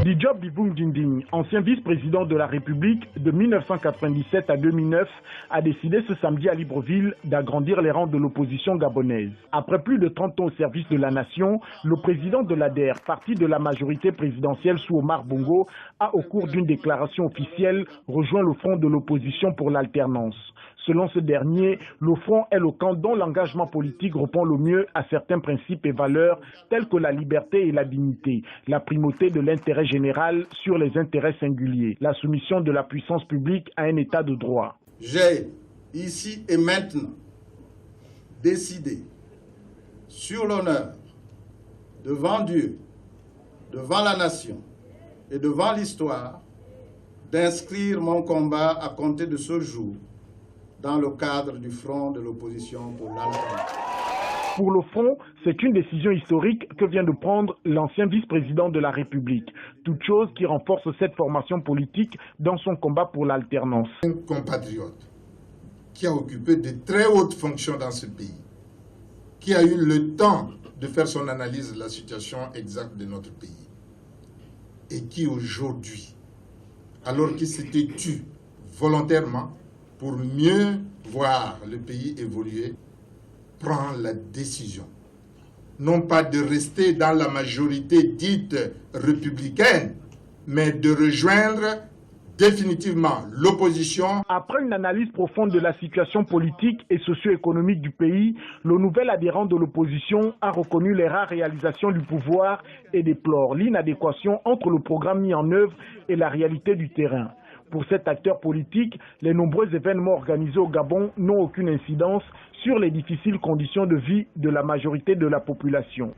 Diop Biboum Djinding, ancien vice-président de la République de 1997 à 2009, a décidé ce samedi à Libreville d'agrandir les rangs de l'opposition gabonaise. Après plus de 30 ans au service de la nation, le président de l'ADER, parti de la majorité présidentielle sous Omar Bongo, a au cours d'une déclaration officielle rejoint le front de l'opposition pour l'alternance. Selon ce dernier, le front est le camp dont l'engagement politique répond le mieux à certains principes et valeurs tels que la liberté et la dignité, la primauté de l'intérêt général sur les intérêts singuliers, la soumission de la puissance publique à un état de droit. J'ai ici et maintenant décidé, sur l'honneur, devant Dieu, devant la nation et devant l'histoire, d'inscrire mon combat à compter de ce jour dans le cadre du front de l'opposition pour l'alternance. Pour le front, c'est une décision historique que vient de prendre l'ancien vice-président de la République. Toute chose qui renforce cette formation politique dans son combat pour l'alternance. Un compatriote qui a occupé de très hautes fonctions dans ce pays, qui a eu le temps de faire son analyse de la situation exacte de notre pays, et qui aujourd'hui, alors qu'il s'était tu volontairement pour mieux voir le pays évoluer, prend la décision, non pas de rester dans la majorité dite républicaine, mais de rejoindre définitivement l'opposition. Après une analyse profonde de la situation politique et socio-économique du pays, le nouvel adhérent de l'opposition a reconnu les rares réalisations du pouvoir et déplore l'inadéquation entre le programme mis en œuvre et la réalité du terrain. Pour cet acteur politique, les nombreux événements organisés au Gabon n'ont aucune incidence sur les difficiles conditions de vie de la majorité de la population.